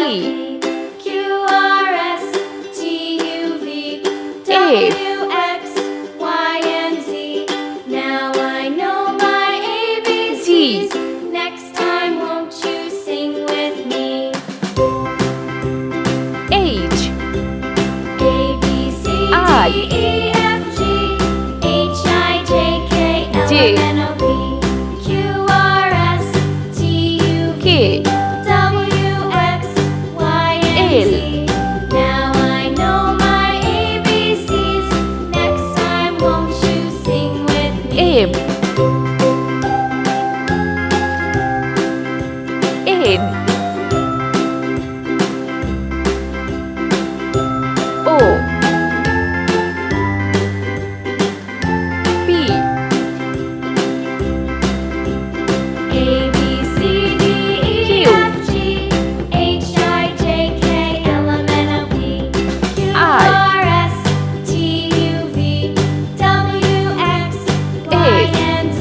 Q R S T U V W X Y and Z. Now I know my ABCs. Next time, won't you sing with me? H A B C D E F G H I J K L M N O P Q R S T U V W X Y and Z. Now I know my ABCs. Next time, won't you sing with me? M N O P A B C D E F G H I J K L M N O P Q R S T U V W X Y and Z.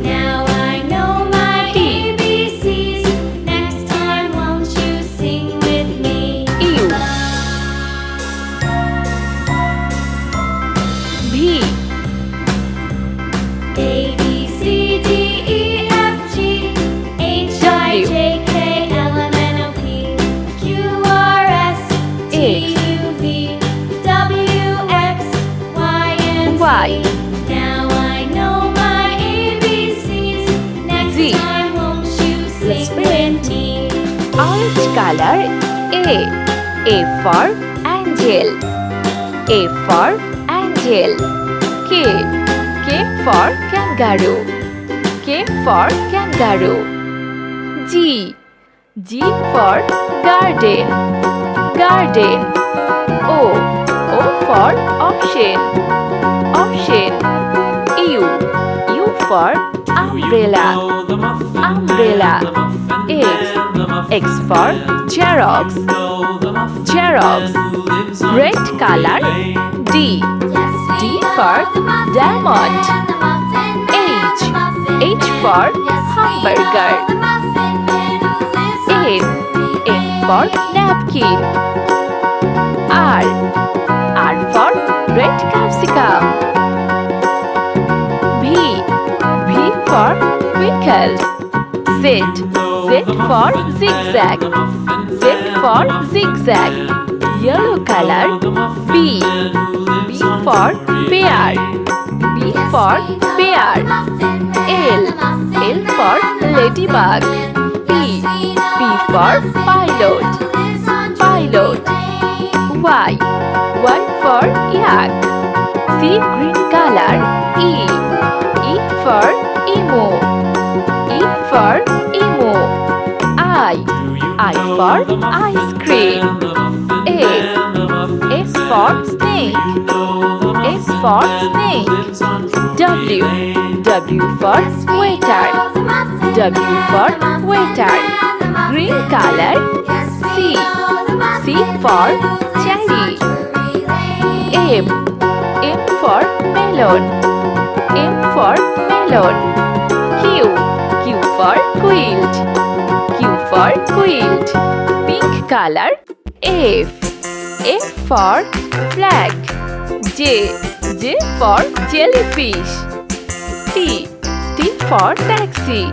Now I know my ABCs. Next time, won't you sing with me? U V A B C D E F G H I J K L M N O P Q R S T U V W X Y and Z. Y. Now I know my ABCs. Next Z. time, won't you sing with me? Orange color. A for angel. A for angel. K for kangaroo. K for kangaroo. G for garden. Garden. O for ocean. Ocean. U for umbrella. Umbrella. X for Xerox. Xerox. Red color. D for diamond. H for hamburger. N for napkin. R for red capsicum. V for winkles. Z for zigzag. Z for zigzag. Yellow color. B for bear. B for bear. L for ladybug. P for pilot. Pilot. Y for yak. C green color. E for emo. E for emo. I for ice cream. S for snake. S for snake. W for waiter. W for waiter. Green color. C for cherry. M for melon. M for melon. Q for quilt. Q for quilt. Pink color. F for flag. J for jellyfish. T for taxi.